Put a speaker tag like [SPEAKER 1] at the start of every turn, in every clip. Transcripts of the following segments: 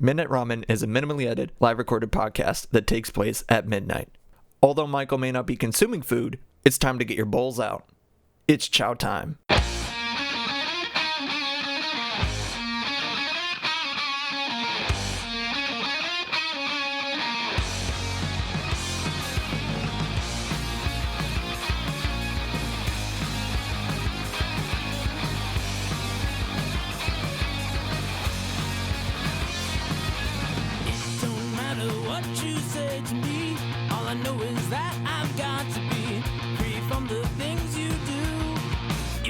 [SPEAKER 1] Midnight Ramen is a minimally edited, live recorded podcast that takes place at midnight. Although Michael may not be consuming food, it's time to get your bowls out. It's chow time.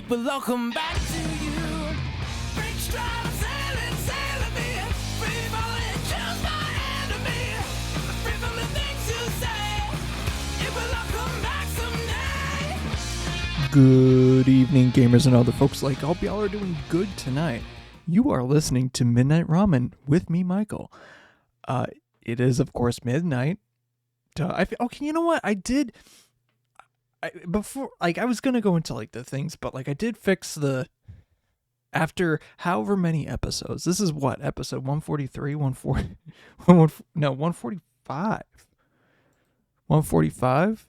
[SPEAKER 2] But I'll come back to you. Break stride, I'm sailing me. Free falling, choose my enemy. Free from the things you say. It will all come back someday.
[SPEAKER 3] Good evening, gamers and other folks. I hope y'all are doing good tonight. You are listening to Midnight Ramen with me, Michael. It is, of course, midnight. Okay, you know what? I was gonna go into the things, but I did fix after however many episodes. This is what, episode 143, 140, no, 145. 145.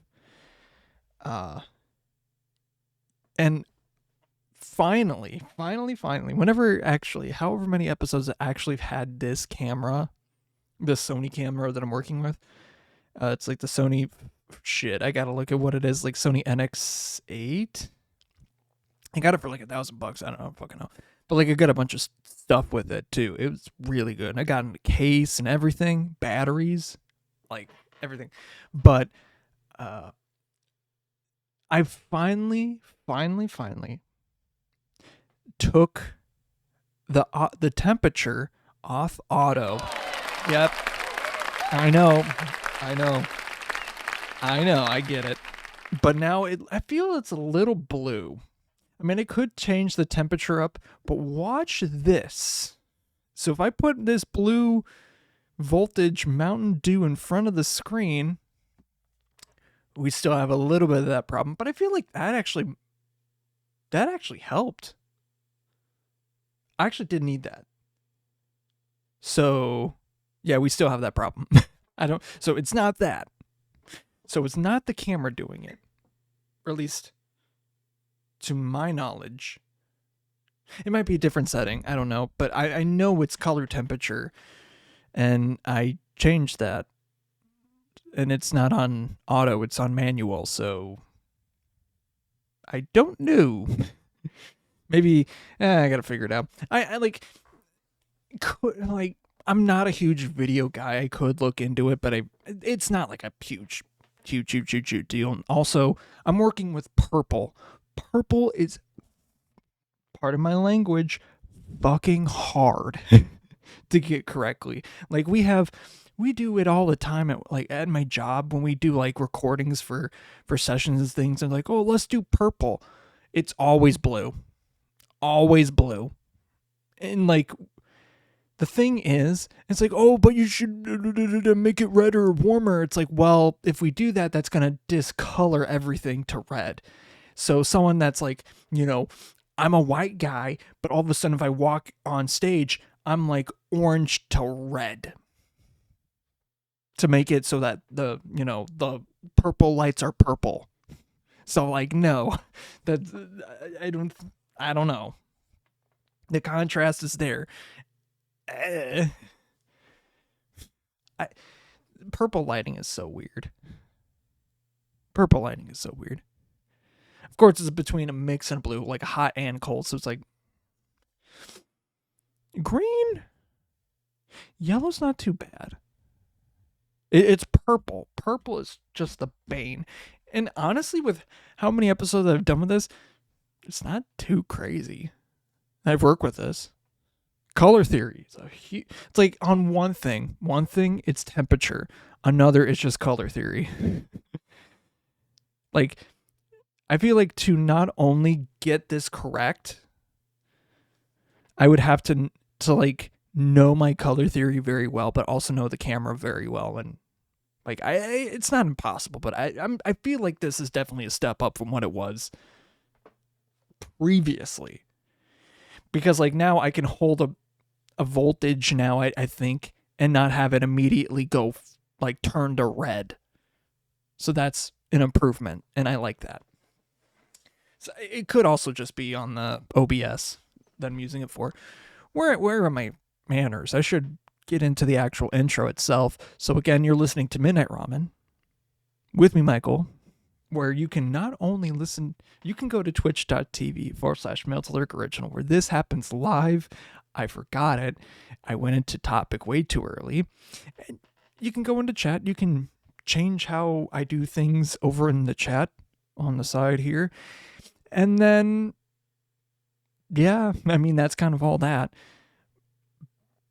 [SPEAKER 3] And finally, whenever however many episodes I actually had this camera, this Sony camera that I'm working with, it's the Sony. Shit, I gotta look at what it is. Sony NX8. I got it for $1,000. I don't fucking know. But I got a bunch of stuff with it too. It was really good. And I got in the case and everything, batteries, everything. But I finally took the temperature off auto. Yep. I know, I get it. But now I feel it's a little blue. I mean, it could change the temperature up, but watch this. So if I put this blue voltage Mountain Dew in front of the screen, we still have a little bit of that problem, but I feel like that actually helped. I actually did need that. So, yeah, we still have that problem. So it's not that. So it's not the camera doing it, or at least to my knowledge. It might be a different setting, I don't know, but I know it's color temperature, and I changed that, and it's not on auto, it's on manual, so I don't know. Maybe, I gotta figure it out. I'm not a huge video guy. I could look into it, but it's not a huge deal. And also, I'm working with purple. Purple is, part of my language, fucking hard to get correctly. We do it all the time at my job when we do recordings for sessions and things, and oh, let's do purple. It's always blue. Always blue. And the thing is, it's oh, but you should make it redder or warmer. It's well, if we do that, that's going to discolor everything to red. So someone that's I'm a white guy, but all of a sudden if I walk on stage, I'm orange to red. To make it so that the purple lights are purple. So no, I don't know. The contrast is there. Purple lighting is so weird. Of course, it's between a mix and blue, hot and cold. So it's green. Yellow's not too bad. It's purple. Purple is just the bane. And honestly, with how many episodes I've done with this, it's not too crazy. I've worked with this. Color theory is it's on one thing it's temperature, another is just color theory. I feel to not only get this correct, I would have to know my color theory very well, but also know the camera very well. And it's not impossible, but I feel this is definitely a step up from what it was previously, because now I can hold a voltage now, I think, and not have it immediately go like turn to red. So that's an improvement, and I like that. So it could also just be on the OBS that I'm using it for. Where are my manners? I should get into the actual intro itself. So again, you're listening to Midnight Ramen with me, Michael, where you can not only listen, you can go to twitch.tv/Meltalurk Original, where this happens live. I forgot it. I went into topic way too early. And you can go into chat. You can change how I do things over in the chat on the side here. And then, yeah, I mean, that's kind of all that.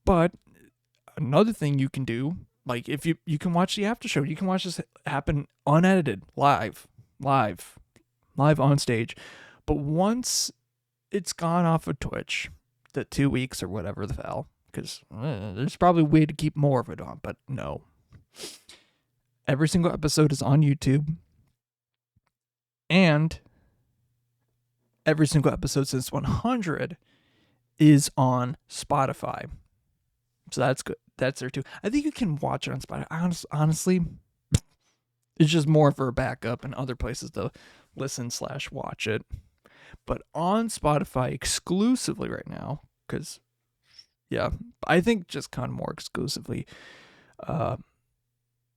[SPEAKER 3] But another thing you can do, like if you can watch the after show, you can watch this happen unedited, live on stage. But once it's gone off of Twitch, the 2 weeks or whatever the hell, because there's probably a way to keep more of it on, but no. Every single episode is on YouTube. And every single episode since 100 is on Spotify. So that's good. That's there too. I think you can watch it on Spotify. Honestly, it's just more for a backup and other places to listen/watch it. But on Spotify exclusively right now, because, yeah, I think just kind of more exclusively,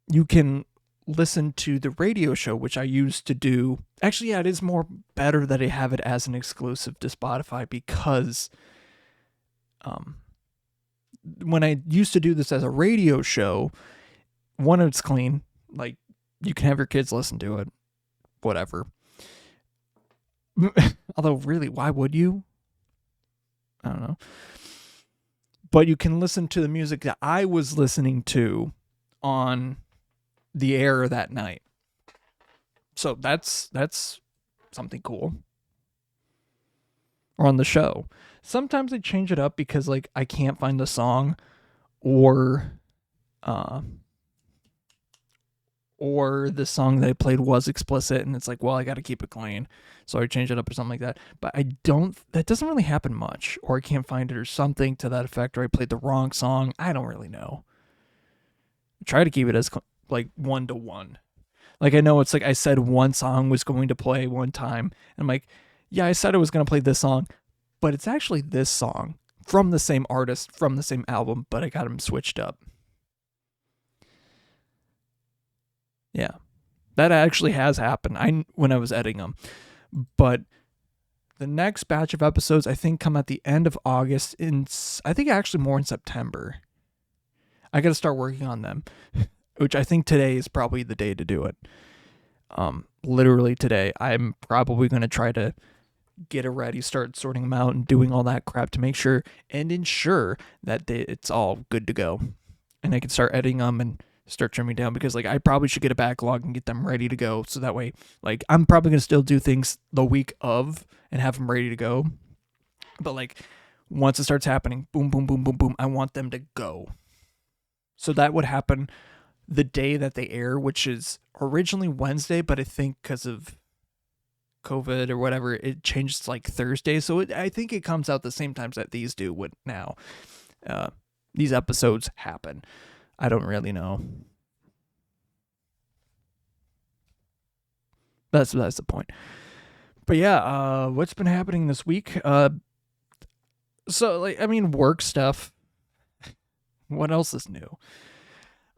[SPEAKER 3] you can listen to the radio show, which I used to do. Actually, yeah, it is more better that I have it as an exclusive to Spotify, because when I used to do this as a radio show, one, it's clean. Like, you can have your kids listen to it. Whatever. Although, really, why would you? I don't know. But you can listen to the music that I was listening to on the air that night. So that's something cool. Or on the show. Sometimes I change it up because, like, I can't find the song, or the song that I played was explicit, and it's like, well, I got to keep it clean, so I change it up or something like that. But that doesn't really happen much, or I can't find it or something to that effect, or I played the wrong song. I don't really know. I try to keep it as like 1-to-1. Like, I know it's like I said one song was going to play one time, and I'm like, yeah, I said I was going to play this song, but it's actually this song from the same artist, from the same album, but I got them switched up. Yeah, that actually has happened when I was editing them. But the next batch of episodes, I think, come at the end of August. I think actually more in September. I got to start working on them, which I think today is probably the day to do it. Literally today, I'm probably going to try to get it ready, start sorting them out and doing all that crap to make sure and ensure that it's all good to go. And I can start editing them and start trimming down, because, like, I probably should get a backlog and get them ready to go. So that way, like, I'm probably going to still do things the week of and have them ready to go. But, like, once it starts happening, boom, boom, boom, boom, boom, I want them to go. So that would happen the day that they air, which is originally Wednesday, but I think because of COVID or whatever, it changed to like Thursday. So I think it comes out the same times that these do would now. These episodes happen. I don't really know. That's the point. But yeah, what's been happening this week? So, like, I mean, work stuff. What else is new?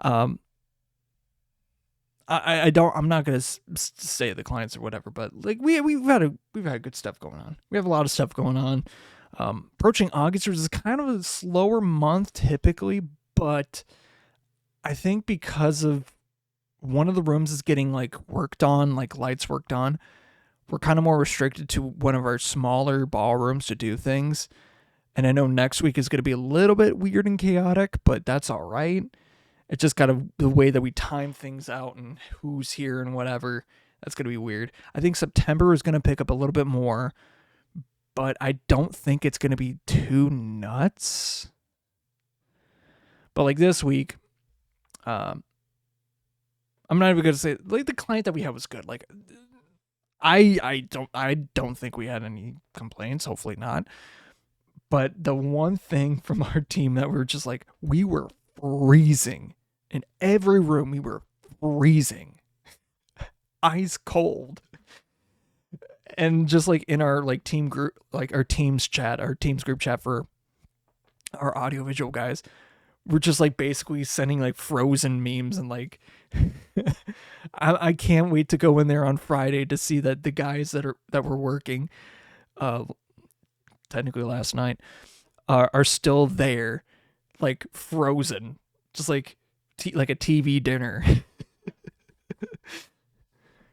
[SPEAKER 3] I'm not gonna say the clients or whatever, but, like, we've had good stuff going on. We have a lot of stuff going on. Approaching August is kind of a slower month typically, but I think because of one of the rooms is getting, like, worked on, like lights worked on, we're kind of more restricted to one of our smaller ballrooms to do things. And I know next week is going to be a little bit weird and chaotic, but that's all right. It's just kind of the way that we time things out and who's here and whatever. That's going to be weird. I think September is going to pick up a little bit more, but I don't think it's going to be too nuts. But, like, this week, I'm not even going to say, like, the client that we had was good. Like, I don't think we had any complaints. Hopefully not. But the one thing from our team that we're just like, we were freezing. In every room, we were freezing. Ice cold. And just like in our like team group, like our team's group chat for our audiovisual guys, we're just like basically sending like frozen memes and like I can't wait to go in there on Friday to see that the guys that were working technically last night are still there, like frozen, just like like a TV dinner.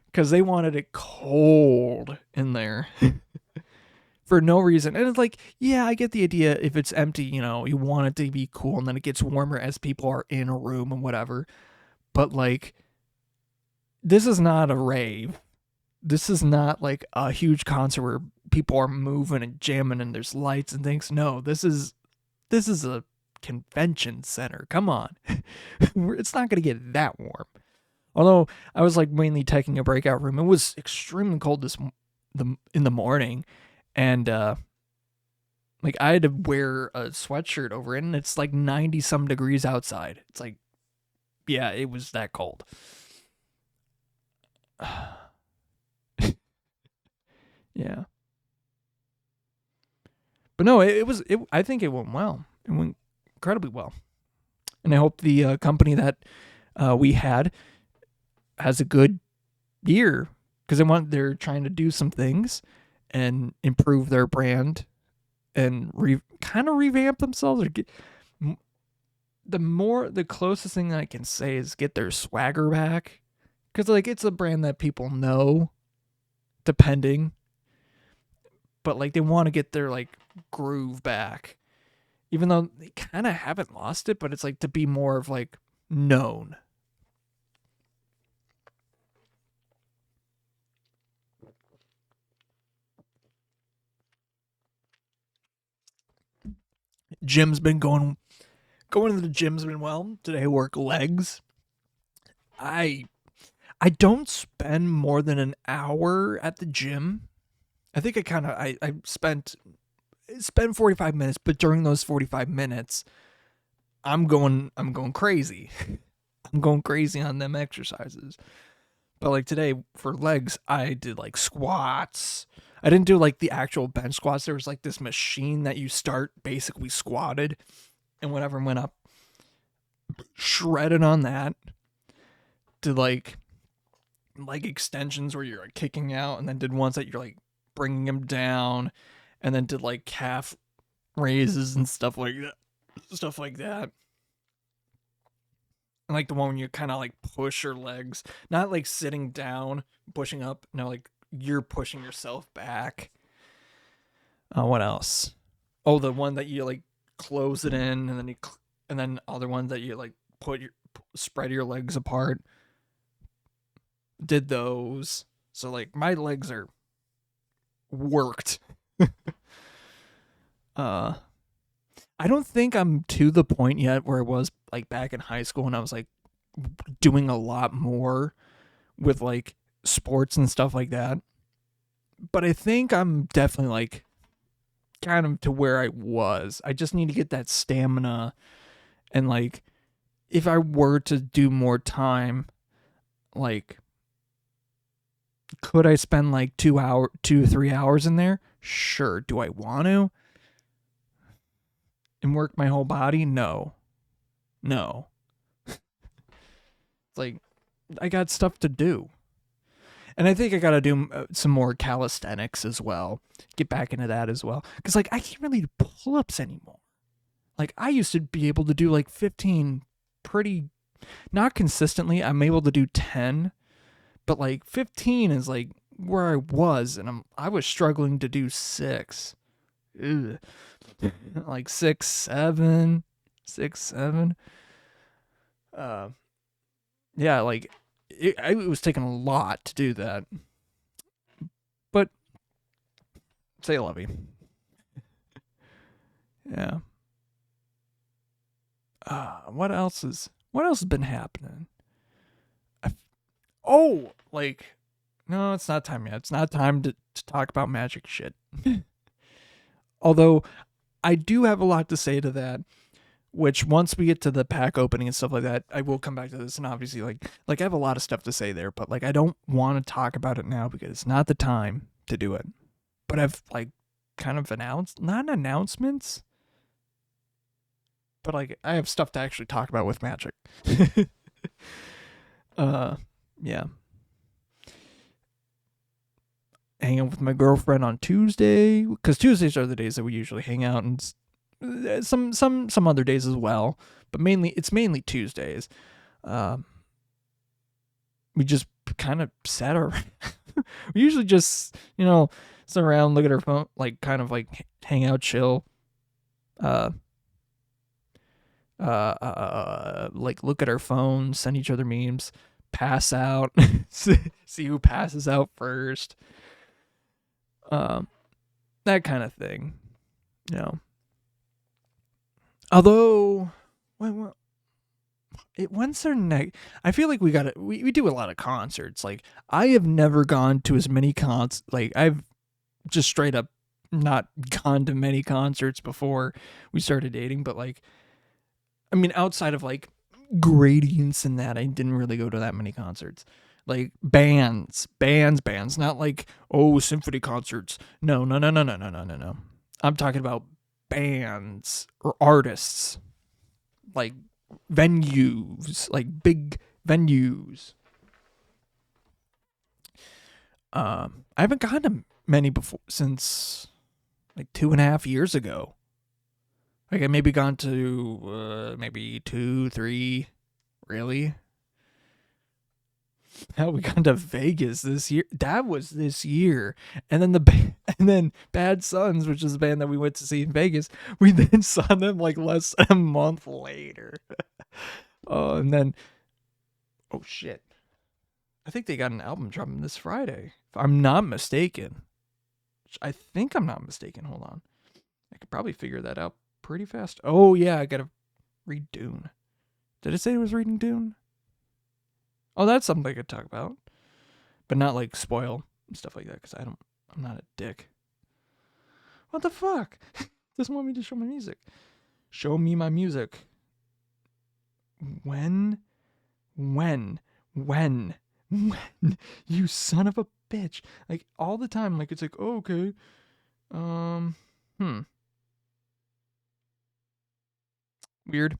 [SPEAKER 3] Because they wanted it cold in there for no reason. And it's like, yeah, I get the idea. If it's empty, you want it to be cool, and then it gets warmer as people are in a room and whatever. But like, this is not a rave. This is not like a huge concert where people are moving and jamming and there's lights and things. No, this is a convention center. Come on. It's not going to get that warm. Although I was like mainly taking a breakout room. It was extremely cold in the morning, and like I had to wear a sweatshirt over it, and it's like 90 some degrees outside. It's like, yeah, it was that cold. Yeah. But no, I think it went well. It went incredibly well. And I hope the company that we had has a good year, because they're trying to do some things and improve their brand and kind of revamp themselves, or get the closest thing that I can say is get their swagger back, because like it's a brand that people know, depending, but like they want to get their like groove back, even though they kind of haven't lost it, but it's like to be more of like known. Gym's been going to the gym's been well. Today I work legs. I don't spend more than an hour at the gym. I think I spent 45 minutes, but during those 45 minutes, I'm going crazy. I'm going crazy on them exercises. But like today for legs, I did like squats. I didn't do like the actual bench squats. There was like this machine that you start basically squatted, and whatever went up, shredded on that. Did like extensions where you're like kicking out, and then did ones that you're like bringing them down, and then did like calf raises and stuff like that. And like the one when you kind of like push your legs, not like sitting down, pushing up. No, like you're pushing yourself back. What else? Oh, the one that you like close it in, and then other ones that you like spread your legs apart. Did those. So like my legs are worked. I don't think I'm to the point yet where I was like back in high school, and I was like doing a lot more with like sports and stuff like that. But I think I'm definitely like kind of to where I was. I just need to get that stamina, and like if I were to do more time, like could I spend like 3 hours in there? Sure. Do I want to? And work my whole body? No. It's like, I got stuff to do. And I think I got to do some more calisthenics as well. Get back into that as well. Because, like, I can't really do pull-ups anymore. Like, I used to be able to do, like, 15 pretty... Not consistently. I'm able to do 10. But, like, 15 is, like, where I was. And I was struggling to do 6. Ugh. Like 6, 7. Yeah, like it was taking a lot to do that. But say lovey. Yeah. What else has been happening? No, it's not time yet. It's not time to talk about magic shit. Although I do have a lot to say to that, which once we get to the pack opening and stuff like that, I will come back to this. And obviously, like I have a lot of stuff to say there, but like, I don't want to talk about it now because it's not the time to do it. But I've like kind of not announcements, but like, I have stuff to actually talk about with Magic. Yeah. Hang out with my girlfriend on Tuesday, because Tuesdays are the days that we usually hang out, and some other days as well, but it's mainly Tuesdays. We just kind of sat around. We usually just, sit around, look at our phone, like kind of like hang out, chill. Like look at our phones, send each other memes, pass out, see who passes out first. That kind of thing, Although, when's our next? I feel like we do a lot of concerts. Like, I have never gone to as many like, I've just straight up not gone to many concerts before we started dating, but like, I mean, outside of like Gradients and that, I didn't really go to that many concerts. Like bands, not like, symphony concerts. No. I'm talking about bands or artists, like venues, like big venues. I haven't gone to many before since like 2.5 years ago. Like, I maybe gone to maybe 2, 3, really. Hell, we gone to Vegas this year. That was this year, and then Bad Sons, which is the band that we went to see in Vegas. We then saw them like less than a month later. And then, oh shit, I think they got an album dropping this Friday, if I'm not mistaken. I think I'm not mistaken. Hold on, I could probably figure that out pretty fast. Oh yeah, I gotta read Dune. Did it say it was reading Dune? Oh, that's something I could talk about, but not like spoil and stuff like that, because I'm not a dick. What the fuck? Doesn't want me to show my music. Show me my music. When? You son of a bitch. Like, all the time, like, it's like, oh, okay. Weird.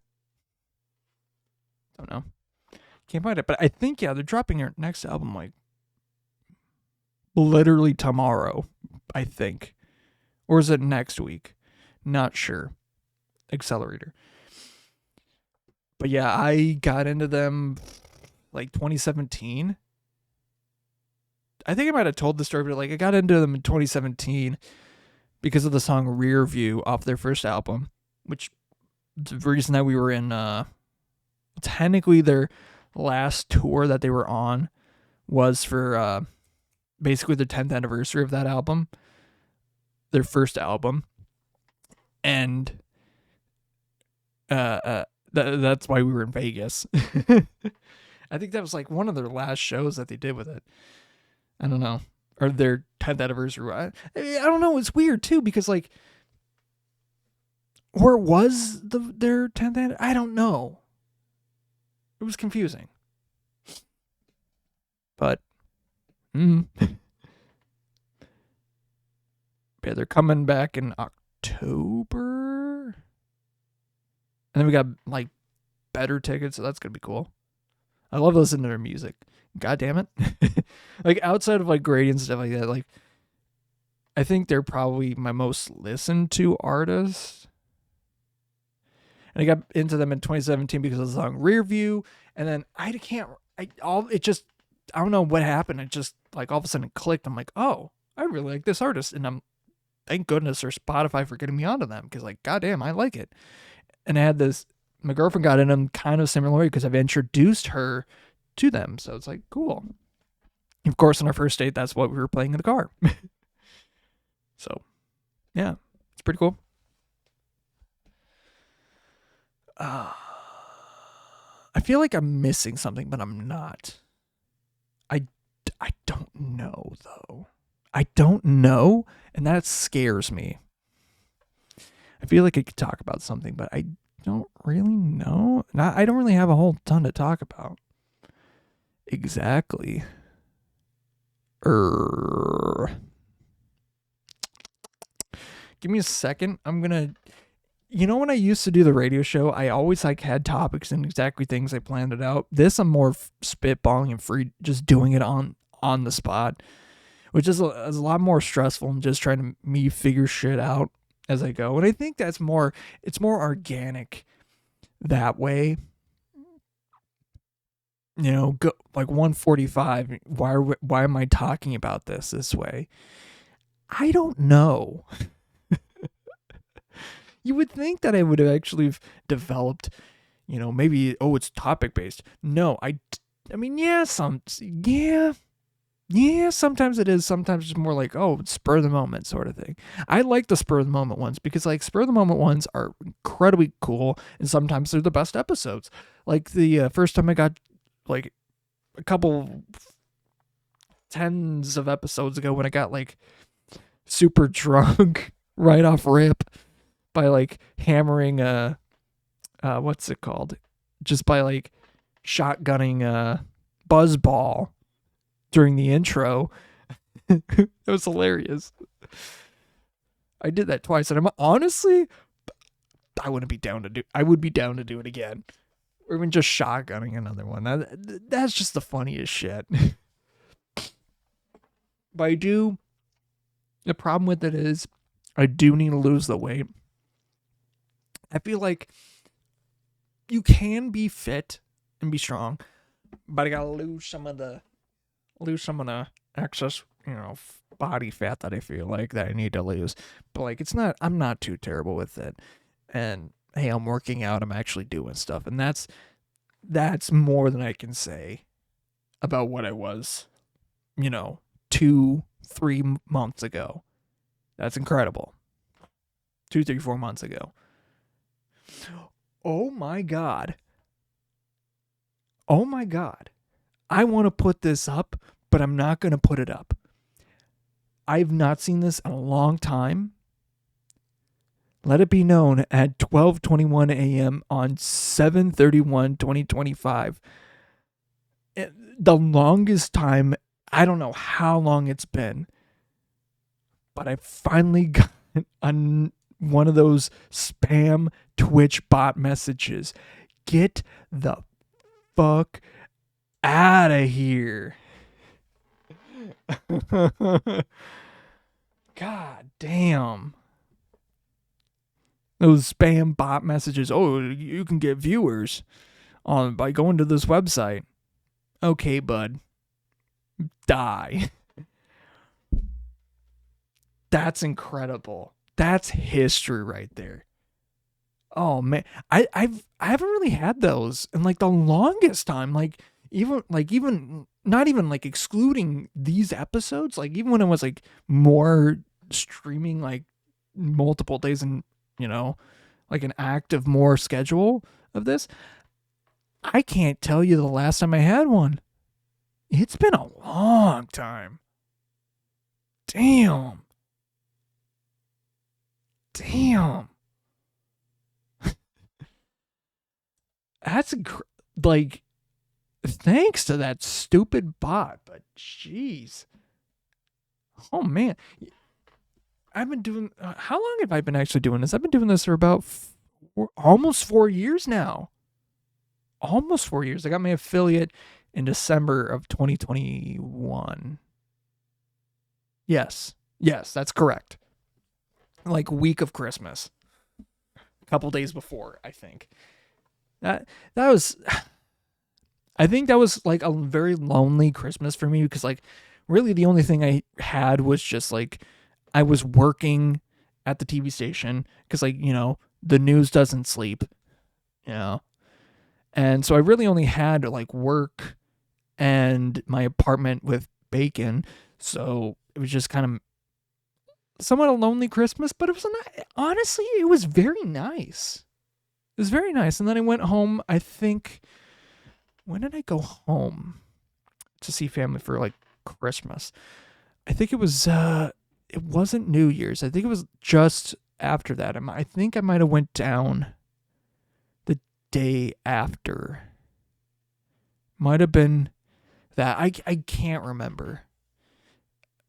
[SPEAKER 3] Don't know. Can't find it, but I think, yeah, they're dropping their next album like literally tomorrow, I think. Or is it next week? Not sure. Accelerator. But yeah, I got into them like 2017. I think I might have told the story, but like, I got into them in 2017 because of the song Rear View off their first album, which the reason that we were in technically their last tour that they were on was for basically the 10th anniversary of that album, their first album, and that's why we were in Vegas. I think that was like one of their last shows that they did with it. I don't know, or their 10th anniversary. I don't know. It's weird too, because like, or was their 10th anniversary? I don't know. It was confusing. But, yeah, they're coming back in October. And then we got, like, better tickets, so that's going to be cool. I love listening to their music. God damn it. Like, outside of, like, Gradients and stuff like that, like, I think they're probably my most listened to artist. And I got into them in 2017 because of the song Rear View. And then I don't know what happened. It just, like, all of a sudden it clicked. I'm like, oh, I really like this artist. And thank goodness for Spotify for getting me onto them, because, like, goddamn, I like it. And I had my girlfriend got in them kind of similarly because I've introduced her to them. So it's like, cool. Of course, on our first date, that's what we were playing in the car. So, yeah, it's pretty cool. I feel like I'm missing something, but I'm not. I don't know, though. I don't know, and that scares me. I feel like I could talk about something, but I don't really know. I don't really have a whole ton to talk about. Exactly. Give me a second. I'm gonna. You know, when I used to do the radio show, I always like had topics and exactly things I planned it out. This I'm more spitballing and free, just doing it on the spot, which is a lot more stressful than just trying to me figure shit out as I go. And I think it's more organic that way. You know, go like 145. Why am I talking about this way? I don't know. You would think that I would have actually developed, you know, maybe, it's topic based. No, I mean, yeah, sometimes it is. Sometimes it's more like, spur of the moment sort of thing. I like the spur of the moment ones because like spur of the moment ones are incredibly cool. And sometimes they're the best episodes. Like the first time I got like a couple tens of episodes ago when I got like super drunk right off rip by like hammering what's it called? Just by like shotgunning buzzball during the intro. It was hilarious. I did that twice, and I'm honestly, I would be down to do it again. Or even just shotgunning another one. That's just the funniest shit. But the problem with it is I do need to lose the weight. I feel like you can be fit and be strong, but I gotta lose some of the excess, body fat that I feel like that I need to lose. But like, I'm not too terrible with it. And hey, I'm working out, I'm actually doing stuff. And that's more than I can say about what I was, 2-3 months ago. That's incredible. 2, 3, 4 months ago. Oh my God. I want to put this up, but I'm not going to put it up. I've not seen this in a long time. Let it be known at 12:21 a.m. on 7/31/2025. The longest time, I don't know how long it's been, but I finally got one of those spam Twitch bot messages. Get the fuck out of here. God damn. Those spam bot messages. Oh, you can get viewers by going to this website. Okay, bud. Die. That's incredible. That's history right there. Oh man, I haven't really had those in like the longest time. Like even not even like excluding these episodes. Like even when it was like more streaming like multiple days and like an active more schedule of this. I can't tell you the last time I had one. It's been a long time. Damn. That's like, thanks to that stupid bot, but jeez. Oh man. I've been doing, how long have I been actually doing this? I've been doing this for about almost 4 years now. Almost 4 years. I got my affiliate in December of 2021. Yes, that's correct. Like week of Christmas. A couple days before, I think. I think that was like a very lonely Christmas for me because like really the only thing I had was just like I was working at the TV station because like, the news doesn't sleep, and so I really only had like work and my apartment with bacon. So it was just kind of somewhat a lonely Christmas, but honestly, it was very nice. It was very nice. And then I went home, I think, when did I go home to see family for like Christmas? I think it was, it wasn't New Year's. I think it was just after that. I think I might have went down the day after. Might have been that. I can't remember.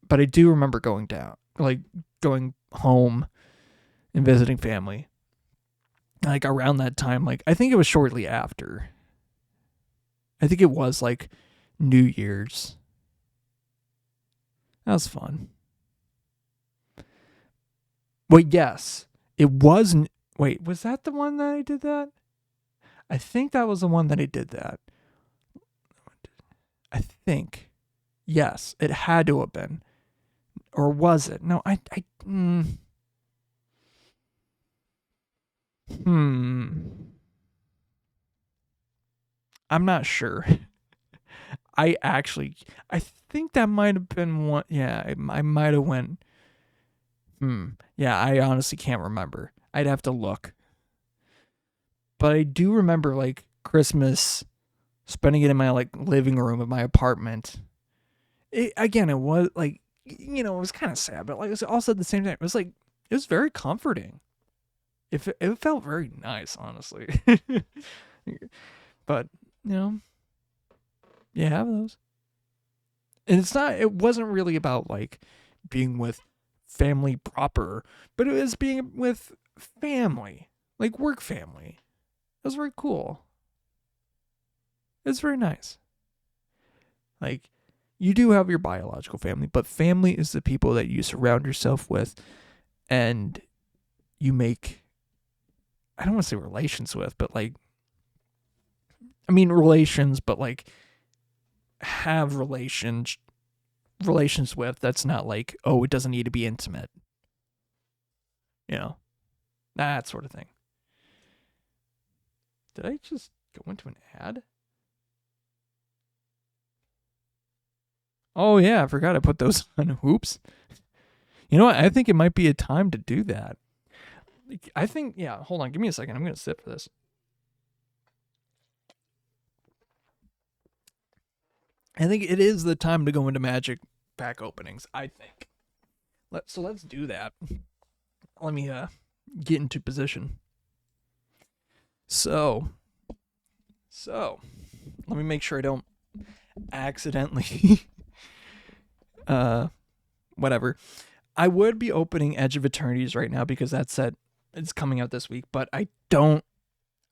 [SPEAKER 3] But I do remember going down, like going home and visiting family. Like around that time, like I think it was shortly after. I think it was like New Year's. That was fun. Well, yes, it wasn't. Wait, was that the one that I did that? I think that was the one that I did that. I think. Yes, it had to have been. Or was it? No, I'm not sure. I think that might have been one. Yeah, I might have went. Yeah, I honestly can't remember. I'd have to look. But I do remember like Christmas, spending it in my like living room of my apartment. It was like, it was kind of sad, but like it was also at the same time, it was very comforting. It felt very nice, honestly. But you have those. And it wasn't really about like being with family proper, but it was being with family, like work family. It was very cool. It's very nice. Like, you do have your biological family, but family is the people that you surround yourself with and you make, I don't want to say relations with, but like, I mean relations, but like have relations with. That's not like, oh, it doesn't need to be intimate. That sort of thing. Did I just go into an ad? Oh yeah, I forgot I put those on. Oops. You know what? I think it might be a time to do that. I think, yeah, hold on, give me a second. I'm going to sip for this. I think it is the time to go into magic pack openings, I think. So let's do that. Let me get into position. So let me make sure I don't accidentally whatever. I would be opening Edge of Eternities right now because that set it's coming out this week, but I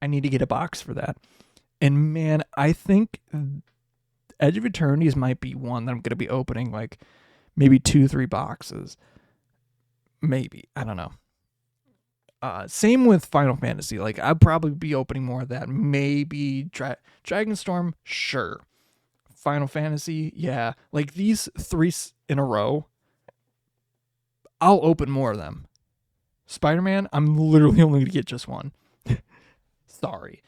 [SPEAKER 3] need to get a box for that. And man, I think Edge of Eternities might be one that I'm going to be opening like maybe 2-3 boxes. Maybe. I don't know. Same with Final Fantasy. Like, I'd probably be opening more of that. Maybe Dragonstorm, sure. Final Fantasy, yeah. Like, these 3 in a row, I'll open more of them. Spider-Man, I'm literally only going to get just one. Sorry.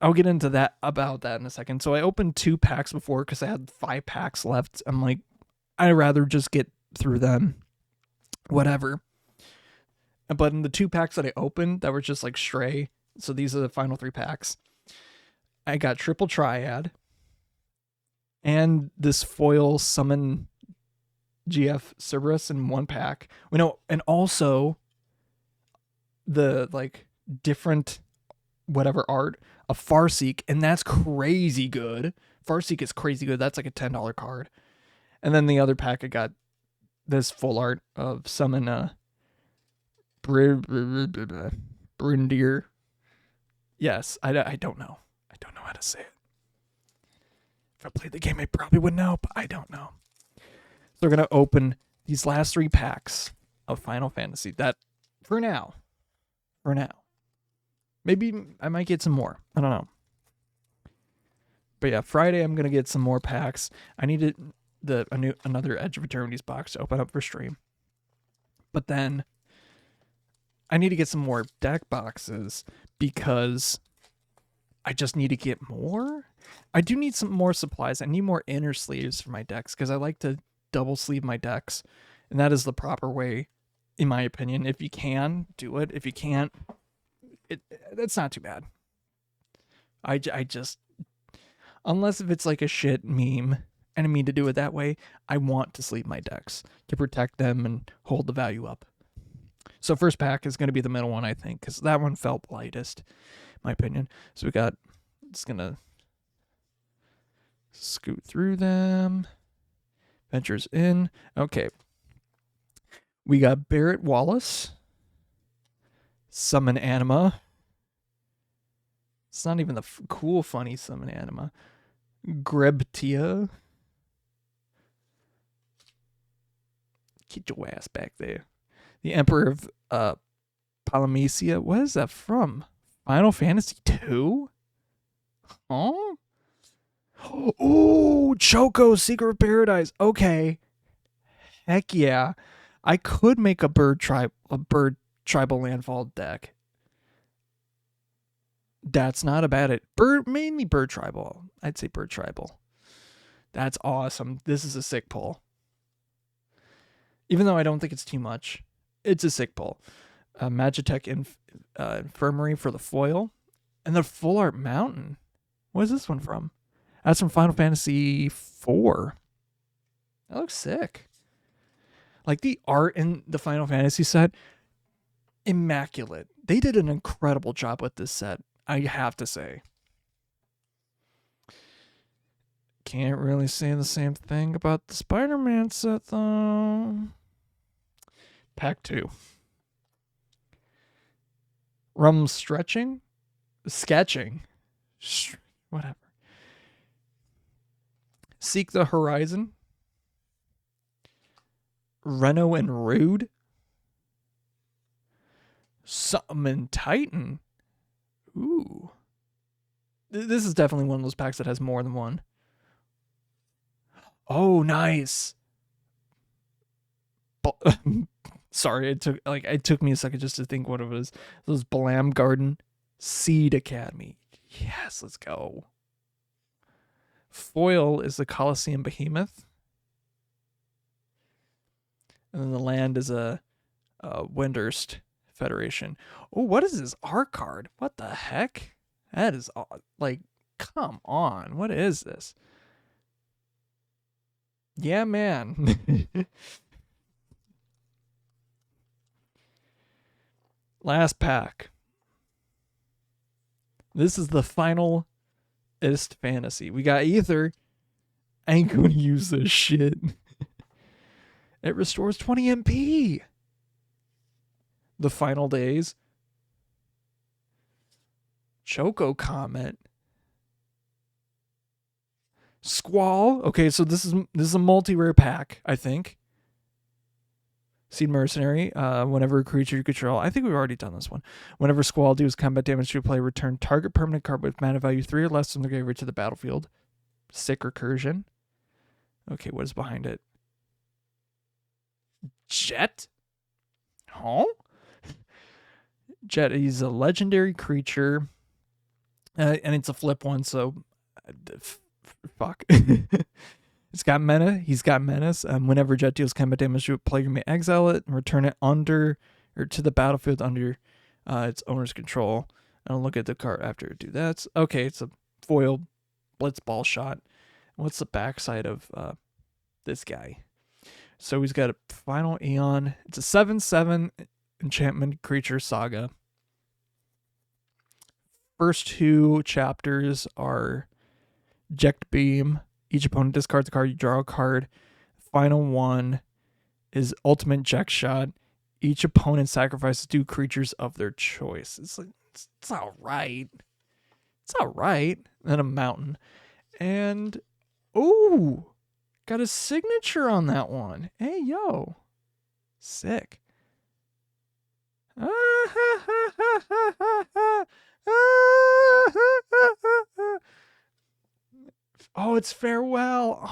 [SPEAKER 3] I'll get into about that in a second. So I opened 2 packs before because I had 5 packs left. I'm like, I'd rather just get through them. Whatever. But in the 2 packs that I opened that were just like stray, so these are the final 3 packs, I got Triple Triad and this foil summon GF Cerberus in 1 pack. And also the like different whatever art of Farseek, and that's crazy good. Farseek is crazy good. That's like a $10 card. And then the other pack, I got this full art of summon Brindir. Yes, I don't know. I don't know how to say it. If I played the game, I probably would know, but I don't know. So we're going to open these last 3 packs of Final Fantasy. That, for now. Maybe I might get some more. I don't know. But yeah, Friday I'm going to get some more packs. I needed another Edge of Eternities box to open up for stream. But then I need to get some more deck boxes because I just need to get more. I do need some more supplies. I need more inner sleeves for my decks because I like to double sleeve my decks. And that is the proper way, in my opinion. If you can, do it. If you can't, that's not too bad. I just, unless if it's like a shit meme and I mean to do it that way, I want to sleeve my decks to protect them and hold the value up. So first pack is going to be the middle one, I think, because that one felt lightest, in my opinion. So we got, it's going to scoot through them. Ventures in. Okay. We got Barrett Wallace. Summon Anima. It's not even the cool, funny Summon Anima. Grebtia. Get your ass back there. The Emperor of Polymecia. What is that from? Final Fantasy 2? Oh? Ooh, Choco, Secret of Paradise. Okay. Heck yeah. I could make a bird tribal landfall deck. That's not a bad mainly bird tribal. I'd say bird tribal. That's awesome. This is a sick pull. Even though I don't think it's too much, it's a sick pull. Magitech Infirmary for the foil. And the Full Art Mountain. What is this one from? That's from Final Fantasy 4. That looks sick. Like the art in the Final Fantasy set, immaculate. They did an incredible job with this set, I have to say. Can't really say the same thing about the Spider-Man set, though. Pack 2. Sketching? Whatever. Seek the Horizon. Reno and Rude. Summon Titan. Ooh. This is definitely one of those packs that has more than one. Oh, nice. Sorry, it took me a second just to think what it was. Those Blam Garden Seed Academy. Yes, let's go. Foil is the Coliseum Behemoth. And then the land is a Windurst Federation. Oh, what is this art card? What the heck? That is like, come on. What is this? Yeah, man. Last pack. This is the finalist fantasy. We got Ether. I ain't gonna use this shit. It restores 20 MP. The Final Days. Choco Comet. Squall. Okay, so this is a multi-rare pack, I think. Seed Mercenary. Whenever a creature you control. I think we've already done this one. Whenever Squall deals combat damage to a player, return target permanent card with mana value 3 or less from the graveyard to the battlefield. Sick Recursion. Okay, what is behind it? Jet? Huh? Jet is a legendary creature. And it's a flip one, so fuck. It's got mana. He's got menace. Whenever Jet deals combat damage to a player, you may exile it and return it under or to the battlefield under its owner's control. And I'll look at the card after it do that. Okay, it's a foil blitzball shot. What's the backside of this guy? So he's got a Final Aeon. It's a 7/7 enchantment creature saga. First 2 chapters are Eject Beam. Each opponent discards a card, you draw a card. Final one is Ultimate Jack Shot. Each opponent sacrifices 2 creatures of their choice. It's like, it's all right. It's all right. And a mountain. And, ooh, got a signature on that one. Hey, yo. Sick. Oh, it's Farewell.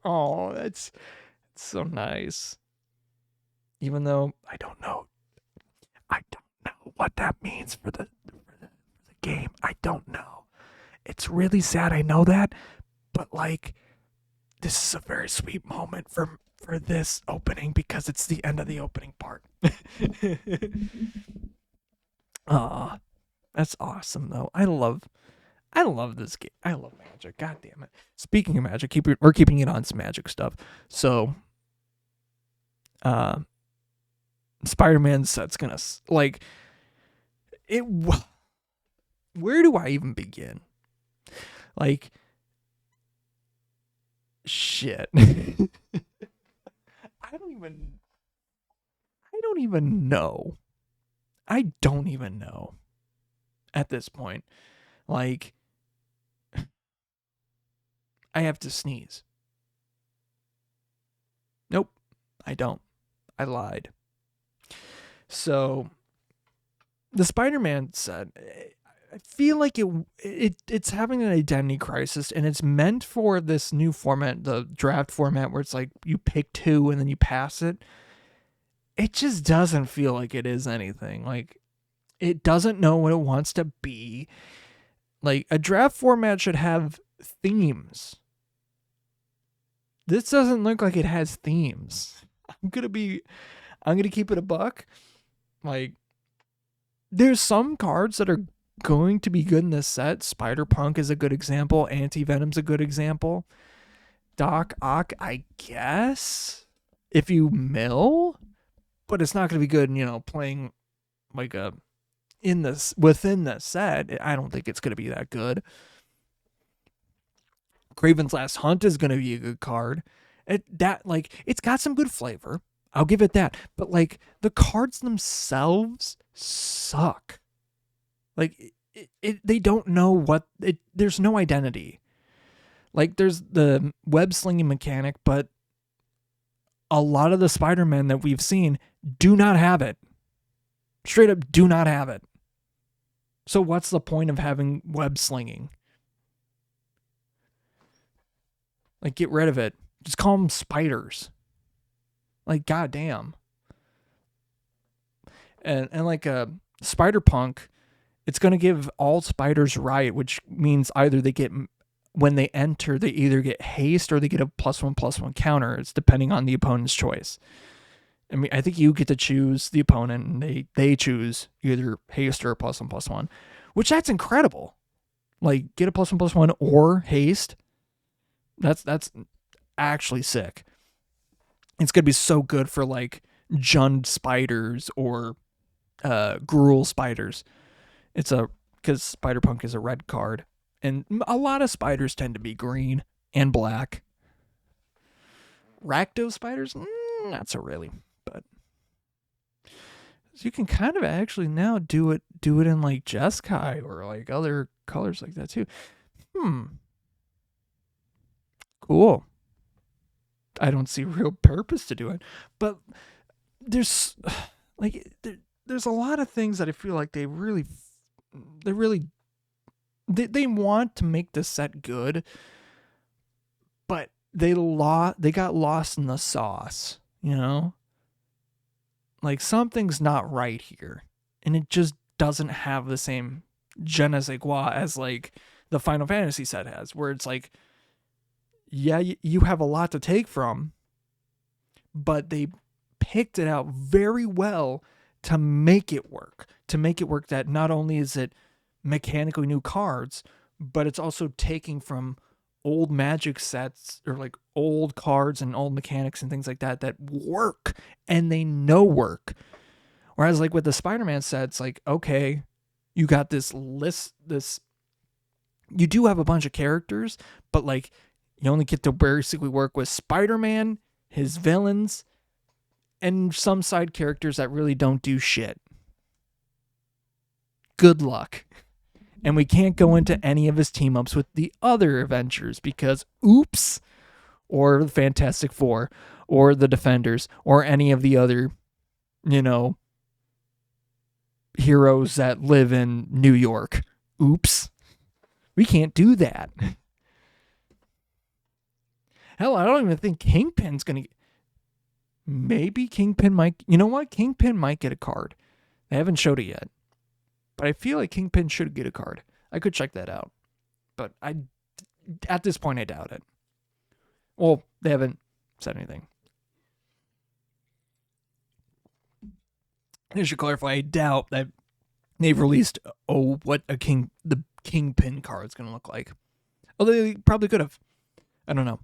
[SPEAKER 3] Oh, it's so nice. Even though I don't know what that means for the game. I don't know. It's really sad. I know that, but like, this is a very sweet moment for this opening because it's the end of the opening part. That's awesome though. I love this game. I love Magic. God damn it. Speaking of Magic, we're keeping it on some Magic stuff. So, Spider-Man set's gonna like it. Where do I even begin? Like, shit. I don't even know. I don't even know at this point. Like, I have to sneeze. Nope, I don't. I lied. So, the Spider-Man set, I feel like it's having an identity crisis, and it's meant for this new format, the draft format, where it's like you pick two and then you pass it. It just doesn't feel like it is anything. Like, it doesn't know what it wants to be. Like, a draft format should have themes. This doesn't look like it has themes. I'm gonna keep it a buck. Like, there's some cards that are going to be good in this set. Spider-Punk is a good example. Anti-Venom's a good example. Doc Ock, I guess, if you mill, but it's not going to be good, playing like within the set. I don't think it's going to be that good. Kraven's Last Hunt is going to be a good card. It's got some good flavor. I'll give it that. But like, the cards themselves suck. Like, they don't know there's no identity. Like, there's the web slinging mechanic, but a lot of the Spider-Men that we've seen do not have it. Straight up do not have it. So what's the point of having web slinging? Like, get rid of it. Just call them spiders. Like, goddamn. And like a Spider-Punk, it's going to give all spiders riot, which means either when they enter, they either get haste or they get a +1/+1 counter. It's depending on the opponent's choice. I mean, I think you get to choose the opponent, and they choose either haste or a +1/+1, which that's incredible. Like, get a +1/+1 or haste. That's actually sick. It's going to be so good for like Jund spiders or Gruul spiders. Because Spider-Punk is a red card, and a lot of spiders tend to be green and black. Rakdos spiders, not so really, but so you can kind of actually now do it in like Jeskai or like other colors like that too. Cool. I don't see real purpose to do it, but there's a lot of things that I feel like they want to make the set good, but they got lost in the sauce, Like, something's not right here, and it just doesn't have the same je ne sais quoi as like the Final Fantasy set has, where it's like, yeah, you have a lot to take from, but they picked it out very well to make it work. That not only is it mechanically new cards, but it's also taking from old Magic sets or like old cards and old mechanics and things like that work, and they know work. Whereas like with the Spider-Man sets, like, okay, you got this list, you do have a bunch of characters, but like, you only get to basically work with Spider-Man, his villains, and some side characters that really don't do shit. Good luck. And we can't go into any of his team-ups with the other Avengers because oops, or the Fantastic Four, or the Defenders, or any of the other, heroes that live in New York. Oops. We can't do that. Hell, I don't even think Kingpin's going to... Maybe Kingpin might... You know what? Kingpin might get a card. They haven't showed it yet. But I feel like Kingpin should get a card. I could check that out. But at this point, I doubt it. Well, they haven't said anything. I should clarify, I doubt that they've released, what the Kingpin card is going to look like. Although they probably could have. I don't know.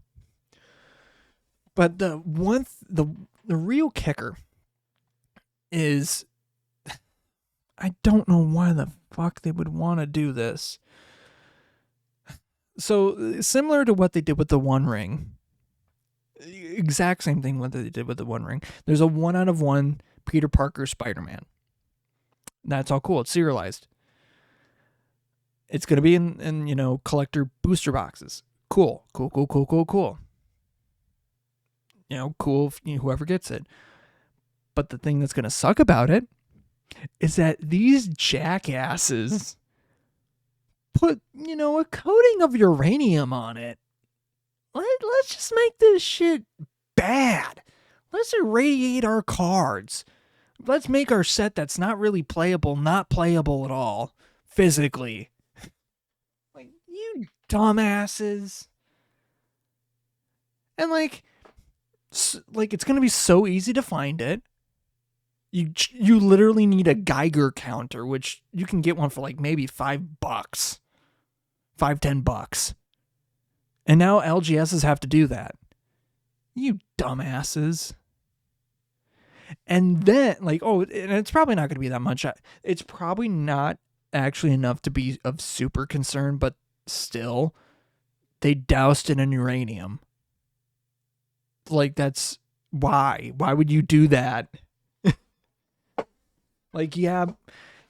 [SPEAKER 3] But the real kicker is I don't know why the fuck they would want to do this. So similar to what they did with the One Ring, exact same thing what they did with the One Ring. There's a 1/1 Peter Parker Spider-Man. That's all cool. It's serialized. It's gonna be in collector booster boxes. Cool. Cool. Cool if, whoever gets it. But the thing that's gonna suck about it is that these jackasses put, a coating of uranium on it. Let's just make this shit bad. Let's irradiate our cards. Let's make our set that's not really playable, not playable at all, physically. Like, you dumbasses. And it's going to be so easy to find it. You literally need a Geiger counter, which you can get one for maybe $5, $5-10. And now LGSs have to do that. You dumbasses. And then, and it's probably not going to be that much. It's probably not actually enough to be of super concern, but still, they doused it in uranium. That's why. Why would you do that? Yeah,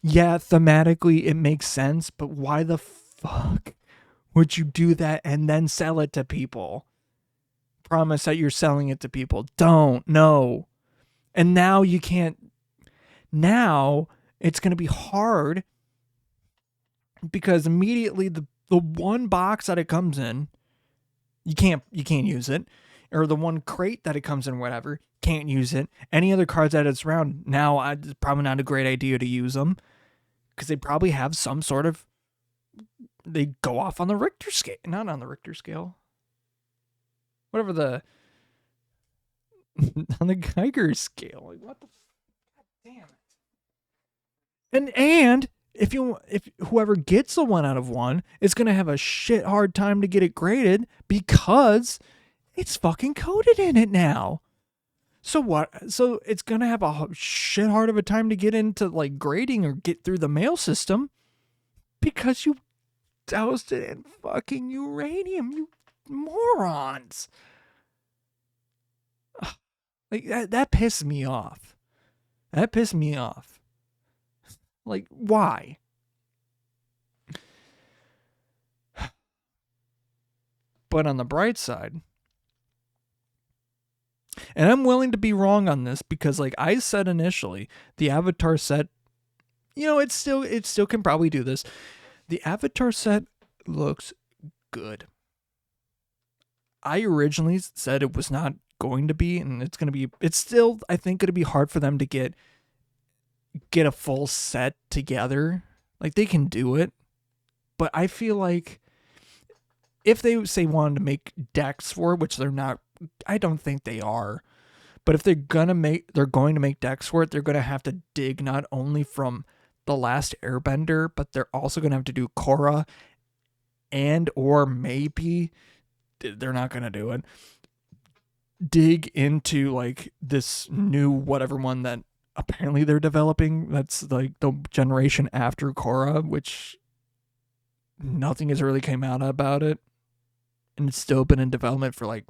[SPEAKER 3] thematically it makes sense, but why the fuck would you do that and then sell it to people? Promise that you're selling it to people. Don't. No. And now you can't. Now it's going to be hard because immediately the one box that it comes in, you can't use it. Or the one crate that it comes in, whatever, can't use it. Any other cards that it's around, now it's probably not a great idea to use them because they probably have some sort of, they go off on the Richter scale. Not on the Richter scale. Whatever on the Geiger scale. What the God damn it. And if whoever gets a 1/1, it's going to have a shit hard time to get it graded because it's fucking coded in it now. So what? So it's going to have a shit hard of a time to get into grading or get through the mail system because you doused it in fucking uranium, you morons. That pissed me off. Why? But on the bright side, and I'm willing to be wrong on this because I said initially, the Avatar set, it still can probably do this. The Avatar set looks good. I originally said it was not going to be, and it's still, I think, going to be hard for them to get a full set together. They can do it, but I feel like if they wanted to make decks for it, which they're not, I don't think they are, but if they're going to make decks for it, they're going to have to dig not only from The Last Airbender, but they're also going to have to do Korra, and or maybe they're not going to do it, dig into this new whatever one that apparently they're developing, that's the generation after Korra, which nothing has really came out about it, and it's still been in development for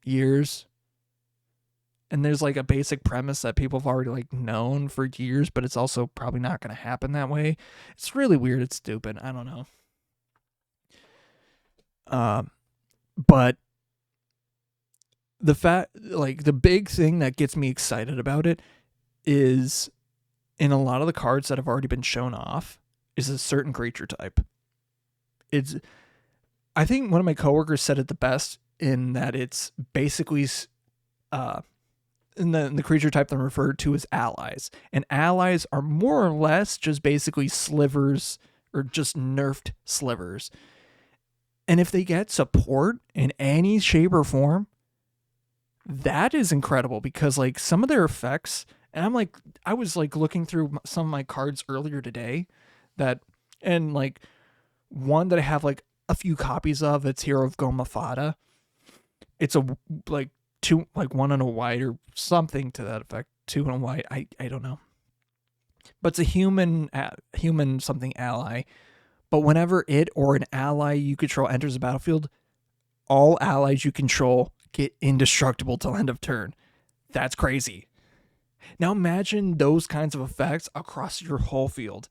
[SPEAKER 3] years. And there's a basic premise that people have already known for years, but it's also probably not going to happen that way. It's really weird. It's stupid. I don't know. But the big thing that gets me excited about it is in a lot of the cards that have already been shown off is a certain creature type. I think one of my coworkers said it the best in that it's basically, in the creature type that I'm referred to as allies. And allies are more or less just basically slivers or just nerfed slivers. And if they get support in any shape or form, that is incredible because some of their effects, and I was looking through some of my cards earlier today and one that I have a few copies of, it's Hero of Gomafada. It's a 2 1 and a white or something to that effect. 2 and a white. I don't know. But it's a human something ally. But whenever it or an ally you control enters the battlefield, all allies you control get indestructible till end of turn. That's crazy. Now imagine those kinds of effects across your whole field.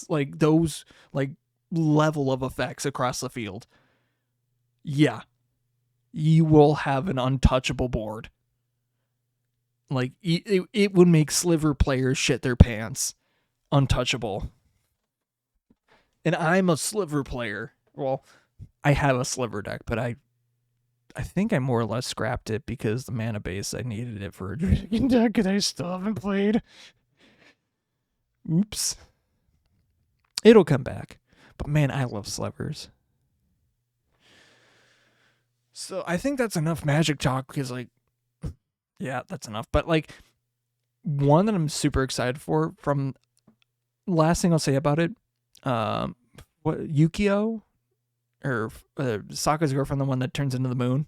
[SPEAKER 3] Like those level of effects across the field. Yeah. You will have an untouchable board. Like it would make sliver players shit their pants. Untouchable. And I'm a sliver player. Well, I have a sliver deck, but I think I more or less scrapped it because the mana base, I needed it for a dragon deck that I still haven't played. Oops. It'll come back. But man, I love slivers. So I think that's enough Magic talk because, like, yeah, that's enough. But, like, one that I'm super excited for from last thing I'll say about it, Yukio, or Sokka's girlfriend, the one that turns into the moon.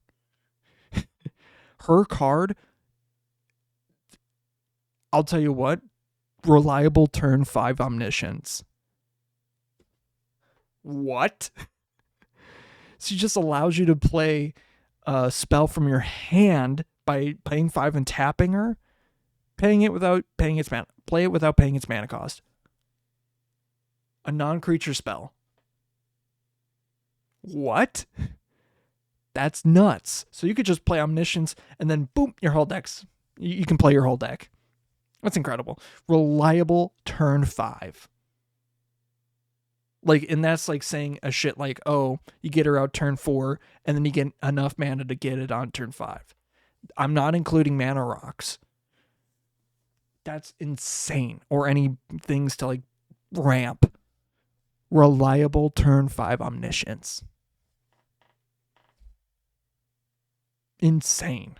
[SPEAKER 3] Her card, I'll tell you what, reliable turn 5 omniscience. What? She just allows you to play a spell from your hand by paying 5 and tapping her, paying it without paying its mana. Play it without paying its mana cost. A non-creature spell. What? That's nuts. So you could just play Omniscience and then boom, your whole deck's. You can play your whole deck. That's incredible. Reliable turn 5. Like, and that's like saying a shit like, oh, you get her out turn 4 and then you get enough mana to get it on turn 5. I'm not including mana rocks. That's insane. Or any things to like ramp. Reliable turn 5 omniscience. Insane.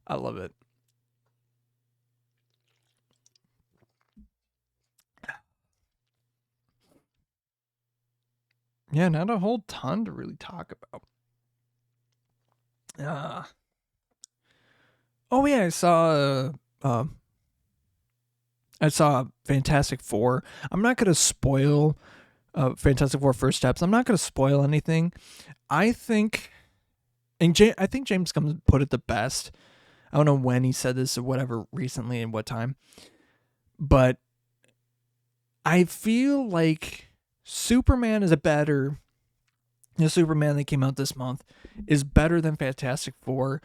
[SPEAKER 3] I love it. Yeah, not a whole ton to really talk about. Oh yeah, I saw Fantastic Four. I'm not gonna spoil Fantastic Four First Steps. I'm not gonna spoil anything. I think James Gunn put it the best. I don't know when he said this or whatever recently and what time, but I feel like Superman is the Superman that came out this month is better than Fantastic Four.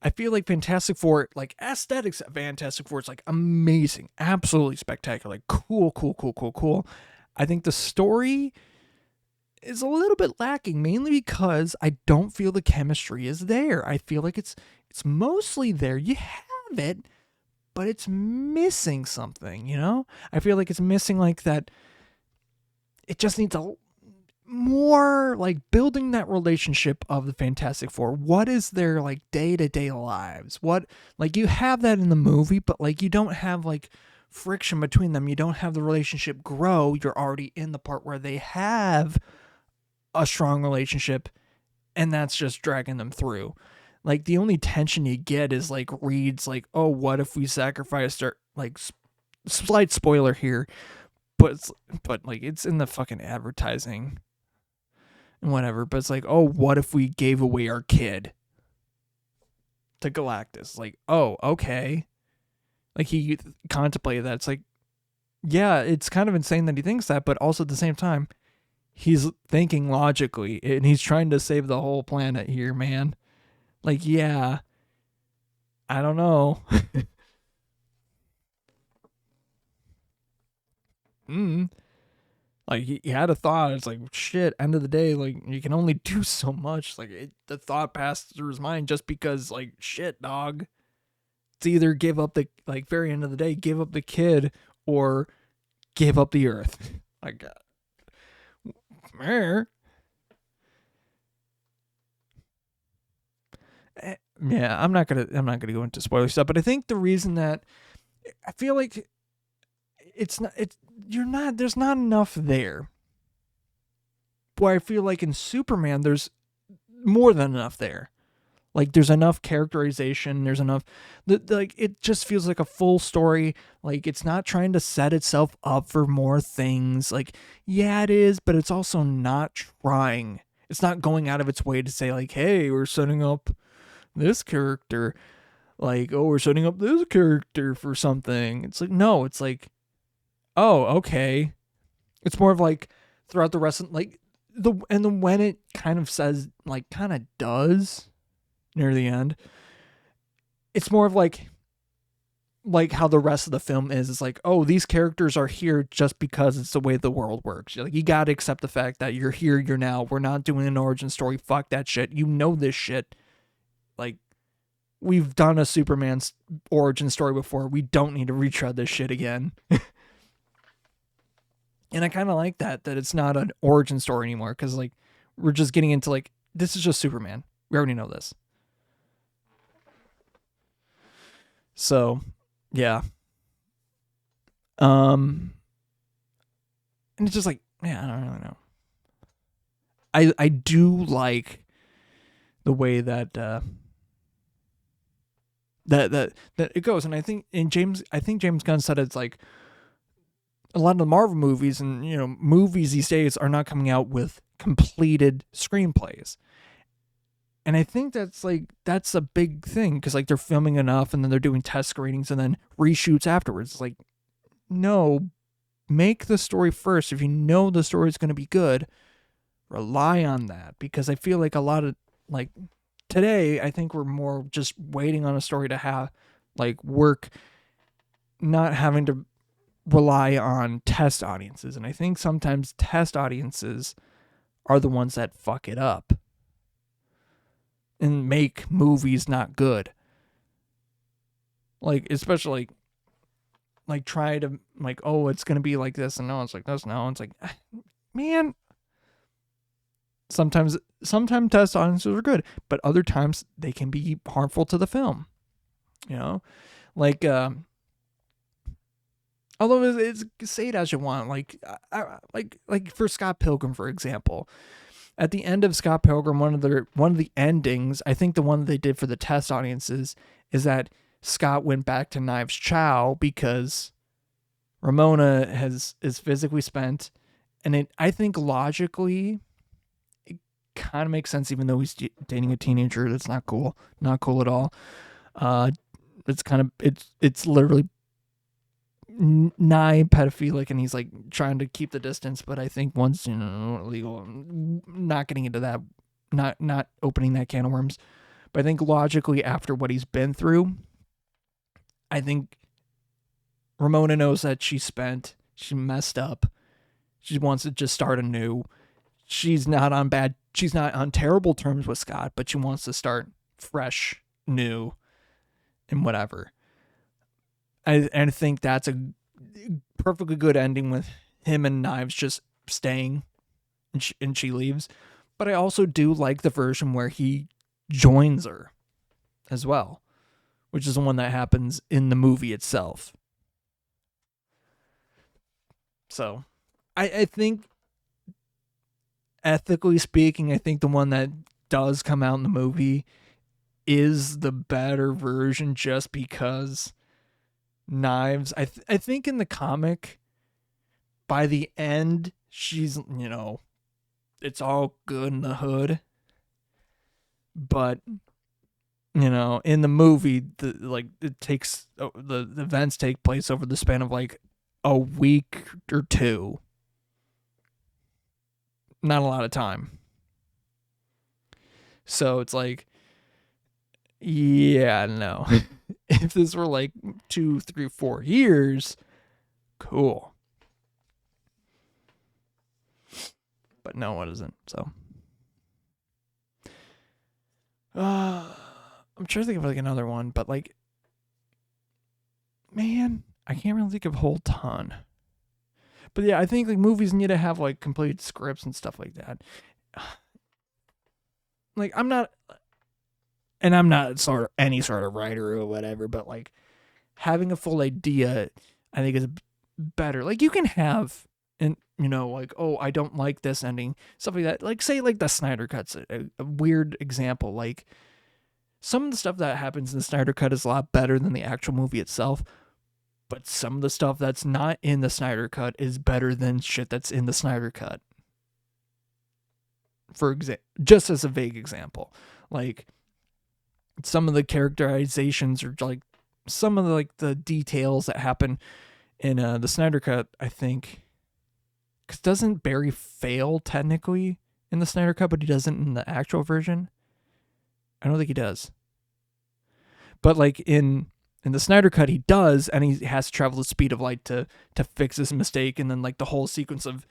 [SPEAKER 3] I feel like Fantastic Four, like aesthetics of Fantastic Four, is like amazing, absolutely spectacular, like cool. I think the story is a little bit lacking, mainly because I don't feel the chemistry is there. I feel like it's mostly there. You have it, but it's missing something, you know? I feel like it's missing like that. It just needs a more like building that relationship of the Fantastic Four. What is their like day-to-day lives? What, like, you have that in the movie, but like you don't have like friction between them. You don't have the relationship grow. You're already in the part where they have a strong relationship, and that's just dragging them through. Like, the only tension you get is like Reed's like, oh, what if we sacrificed our, like, slight spoiler here, but like it's in the fucking advertising and whatever, but it's like, oh, what if we gave away our kid to Galactus? Like, oh, okay. Like, he contemplated that. It's like, yeah, it's kind of insane that he thinks that, but also at the same time, he's thinking logically, and he's trying to save the whole planet here, man. Like, yeah, I don't know. Like, he had a thought. It's like, shit, end of the day, like, you can only do so much. Like, the thought passed through his mind just because, like, shit, dog. It's either give up the, like, very end of the day, give up the kid, or give up the earth. Like, yeah, I'm not gonna go into spoiler stuff, but I think the reason that I feel like there's not enough there. where I feel like in Superman, there's more than enough there. Like, there's enough characterization. There's enough, like, it just feels like a full story. Like, it's not trying to set itself up for more things. Like, yeah, it is, but it's also not trying. It's not going out of its way to say, like, hey, we're setting up this character. Like, oh, we're setting up this character for something. It's like, no, it's like, oh, okay. It's more of like, throughout the rest of, like, when it kind of says, like, kind of does near the end, it's more of like how the rest of the film is. It's like, oh, these characters are here just because it's the way the world works. Like, you got to accept the fact that you're here, you're now. We're not doing an origin story. Fuck that shit. You know this shit. Like, we've done a Superman's origin story before. We don't need to retread this shit again. And I kind of like that it's not an origin story anymore, because, like, we're just getting into, like, this is just Superman. We already know this. So, yeah. And it's just like, man, I don't really know. I do like the way that that it goes, and I think James Gunn said it's like a lot of the Marvel movies and, you know, movies these days are not coming out with completed screenplays. And I think that's a big thing, because, like, they're filming enough and then they're doing test screenings and then reshoots afterwards. It's like, no, make the story first. If you know the story is going to be good, rely on that. Because I feel like a lot of, like, today, I think we're more just waiting on a story to have, like, work, not having to rely on test audiences. And I think sometimes test audiences are the ones that fuck it up and make movies not good. Like, especially like try to, like, oh, it's gonna be like this, and no, it's like this, no, it's like, man. Sometimes test audiences are good, but other times they can be harmful to the film. You know, like, although it's say it as you want, like for Scott Pilgrim, for example. At the end of Scott Pilgrim, one of the endings, I think the one that they did for the test audiences, is that Scott went back to Knives Chow because Ramona is physically spent, and I think logically it kind of makes sense, even though he's dating a teenager. That's not cool at all. It's literally nigh pedophilic, and he's like trying to keep the distance, but I think once, you know, illegal, I'm not getting into that, not opening that can of worms, but I think logically, after what he's been through, I think Ramona knows that she messed up, she wants to just start anew. She's not on terrible terms with Scott, but she wants to start fresh, new, and whatever. I think that's a perfectly good ending, with him and Knives just staying, and she leaves. But I also do like the version where he joins her as well, which is the one that happens in the movie itself. So I think, ethically speaking, I think the one that does come out in the movie is the better version, just because Knives, I think in the comic, by the end, she's, you know, it's all good in the hood, but, you know, in the movie, the events take place over the span of like a week or two. Not a lot of time. So it's like, yeah, no. If this were like 2, 3, 4 years, cool. But no, it isn't. So, I'm trying to think of like another one, but like, man, I can't really think of a whole ton. But yeah, I think like movies need to have like complete scripts and stuff like that. Like, I'm not any sort of writer or whatever, but like having a full idea, I think, is better. Like, you can have And, like, oh, I don't like this ending. Stuff like that. Like, say, like, the Snyder Cut's a weird example. Like, some of the stuff that happens in the Snyder Cut is a lot better than the actual movie itself. But some of the stuff that's not in the Snyder Cut is better than shit that's in the Snyder Cut. Just as a vague example. Like, some of the characterizations or, like, some of the, like, the details that happen in the Snyder Cut, I think. Because doesn't Barry fail technically in the Snyder Cut, but he doesn't in the actual version? I don't think he does. But like in the Snyder Cut, he does, and he has to travel the speed of light to fix his mistake, and then like the whole sequence of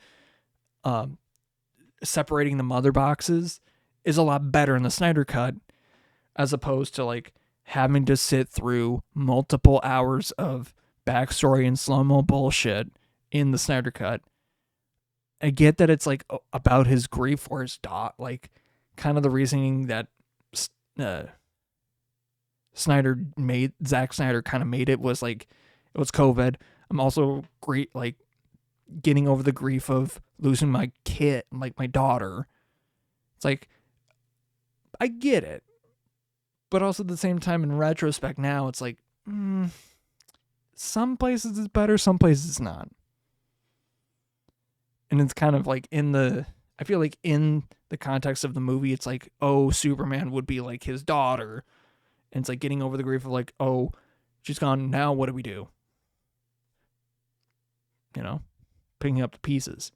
[SPEAKER 3] separating the mother boxes is a lot better in the Snyder Cut, as opposed to like having to sit through multiple hours of backstory and slow-mo bullshit in the Snyder Cut. I get that it's like about his grief for his dot, like kind of the reasoning that Zack Snyder kind of made it was like, it was COVID. I'm also great, like getting over the grief of losing my kid, like my daughter. It's like, I get it. But also at the same time, in retrospect now, it's like, some places it's better, some places it's not. And it's kind of like I feel like in the context of the movie, it's like, oh, Superman would be like his daughter. And it's like getting over the grief of like, oh, she's gone, now what do we do? Picking up the pieces.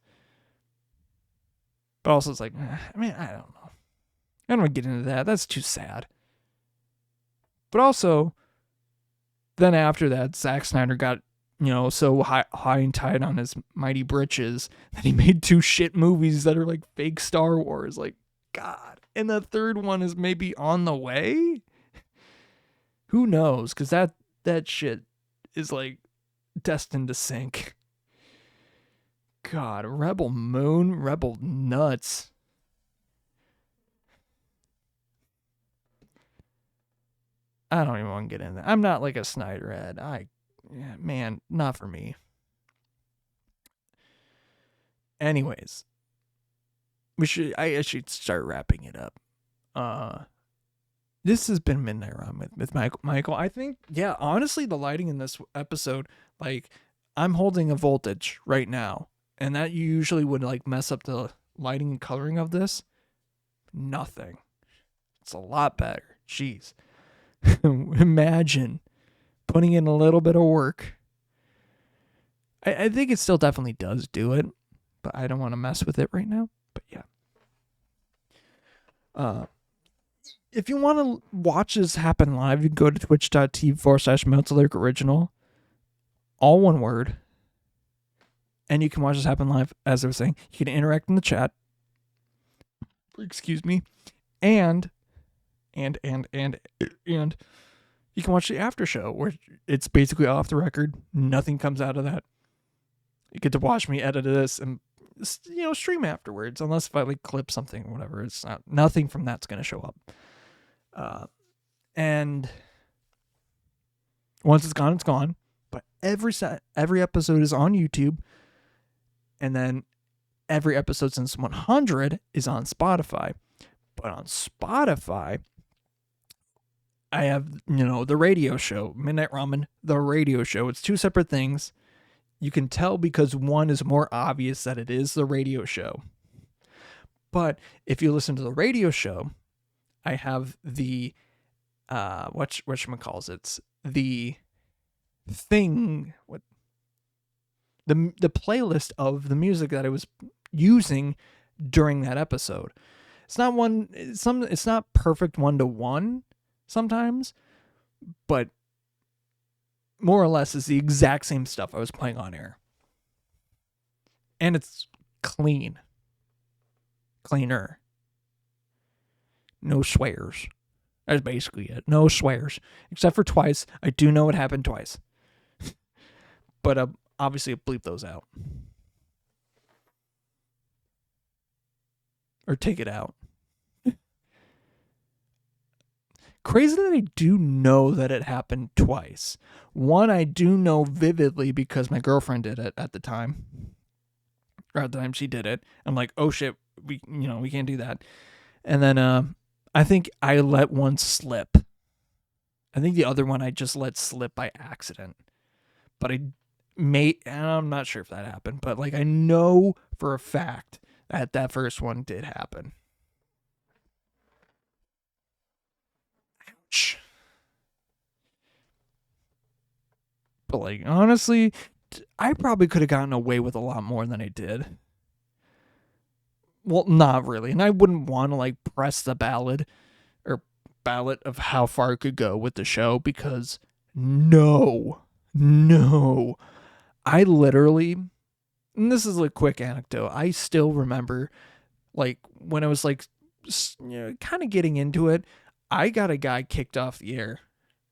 [SPEAKER 3] But also it's like, I mean, I don't know. I don't want to get into that. That's too sad. But also, then after that, Zack Snyder got, so high and tight on his mighty britches that he made 2 shit movies that are like fake Star Wars. Like, God. And the third one is maybe on the way? Who knows? Because that shit is like destined to sink. God, Rebel Moon, Rebel Nuts. I don't even want to get into that. I'm not like a Snyderhead. Man, not for me. Anyways, I should start wrapping it up. This has been Midnight Ramen with Michael. I think, yeah, honestly, the lighting in this episode, like, I'm holding a voltage right now, and that usually would like mess up the lighting and coloring of this. Nothing. It's a lot better. Jeez. Imagine putting in a little bit of work. I think it still definitely does do it, but I don't want to mess with it right now. But yeah. If you want to watch this happen live, you can go to twitch.tv/MeltAlertOriginal. All one word. And you can watch this happen live, as I was saying. You can interact in the chat. Excuse me. And you can watch the after show where it's basically off the record. Nothing comes out of that. You get to watch me edit this and stream afterwards, unless if I like clip something or whatever. It's nothing from that's going to show up. And once it's gone, it's gone. But every episode is on YouTube, and then every episode since 100 is on Spotify. But on Spotify, I have, the radio show, Midnight Ramen, the radio show. It's 2 separate things. You can tell because one is more obvious that it is the radio show. But if you listen to the radio show, I have the, whatchamacallit, the thing, the playlist of the music that I was using during that episode. It's not perfect 1-to-1 sometimes, but more or less is the exact same stuff I was playing on air. And it's cleaner. No swears. That's basically it. No swears. Except for twice. I do know it happened twice. But obviously I bleep those out. Or take it out. Crazy that I do know that it happened twice. One I do know vividly because my girlfriend did it at the time. or at the time she did it. I'm like, oh shit, we can't do that. And then I think I let one slip. I think the other one I just let slip by accident. But I'm not sure if that happened, but like I know for a fact that first one did happen. Ouch. But like honestly, I probably could have gotten away with a lot more than I did. Well, not really. And I wouldn't want to like press the ballot of how far it could go with the show because no. I literally, and this is a quick anecdote, I still remember like when I was like kind of getting into it, I got a guy kicked off the air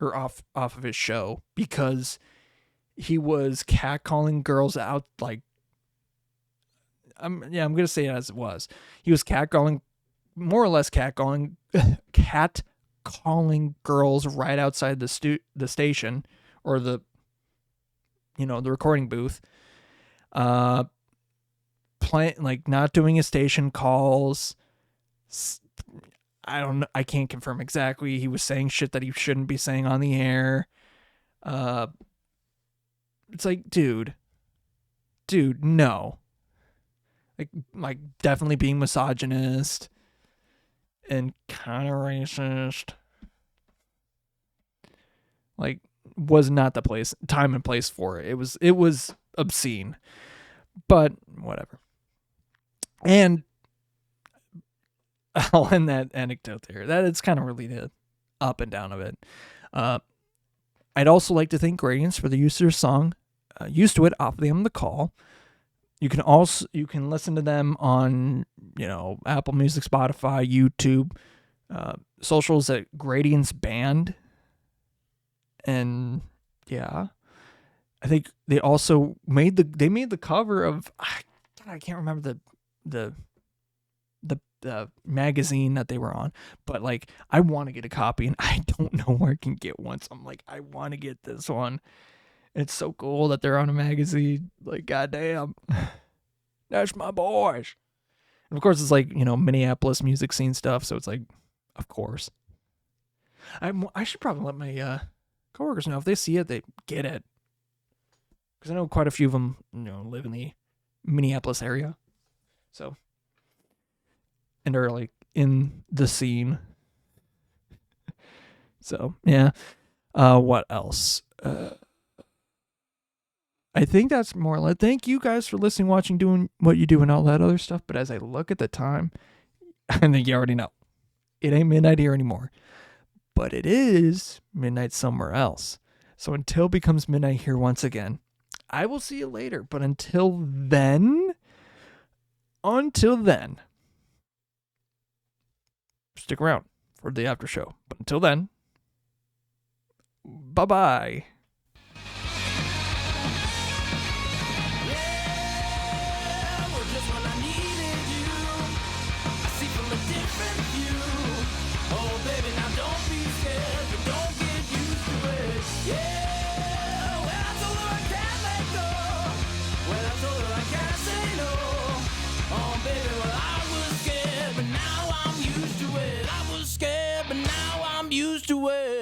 [SPEAKER 3] or off of his show because he was catcalling girls out like I'm gonna say it as it was. He was more or less catcalling girls right outside the station or the recording booth. Playing like not doing his station calls. I don't know. I can't confirm exactly. He was saying shit that he shouldn't be saying on the air. It's like, dude, no. Like definitely being misogynist and kind of racist. Like was not the time and place for it. It was obscene, but whatever. And I'll end that anecdote there. That it's kind of really the up and down of it. I'd also like to thank Gradients for the use of their song, Used to It, off the The Call. You can listen to them on, Apple Music, Spotify, YouTube, socials at Gradients Band. And yeah, I think they also made the cover of, I can't remember the magazine that they were on, but like I want to get a copy and I don't know where I can get one. So I'm like, I want to get this one. It's so cool that they're on a magazine. Like, goddamn, that's my boys. And of course, it's like, Minneapolis music scene stuff. So it's like, of course. I should probably let my coworkers know if they see it, they get it. Because I know quite a few of them, live in the Minneapolis area. So, and are like in the scene. So, yeah. What else? I think that's more or less. Thank you guys for listening, watching, doing what you do, and all that other stuff. But as I look at the time, I think you already know. It ain't midnight here anymore. But it is midnight somewhere else. So until it becomes midnight here once again, I will see you later. But until then, stick around for the after show. But until then, bye-bye.
[SPEAKER 2] Used to it.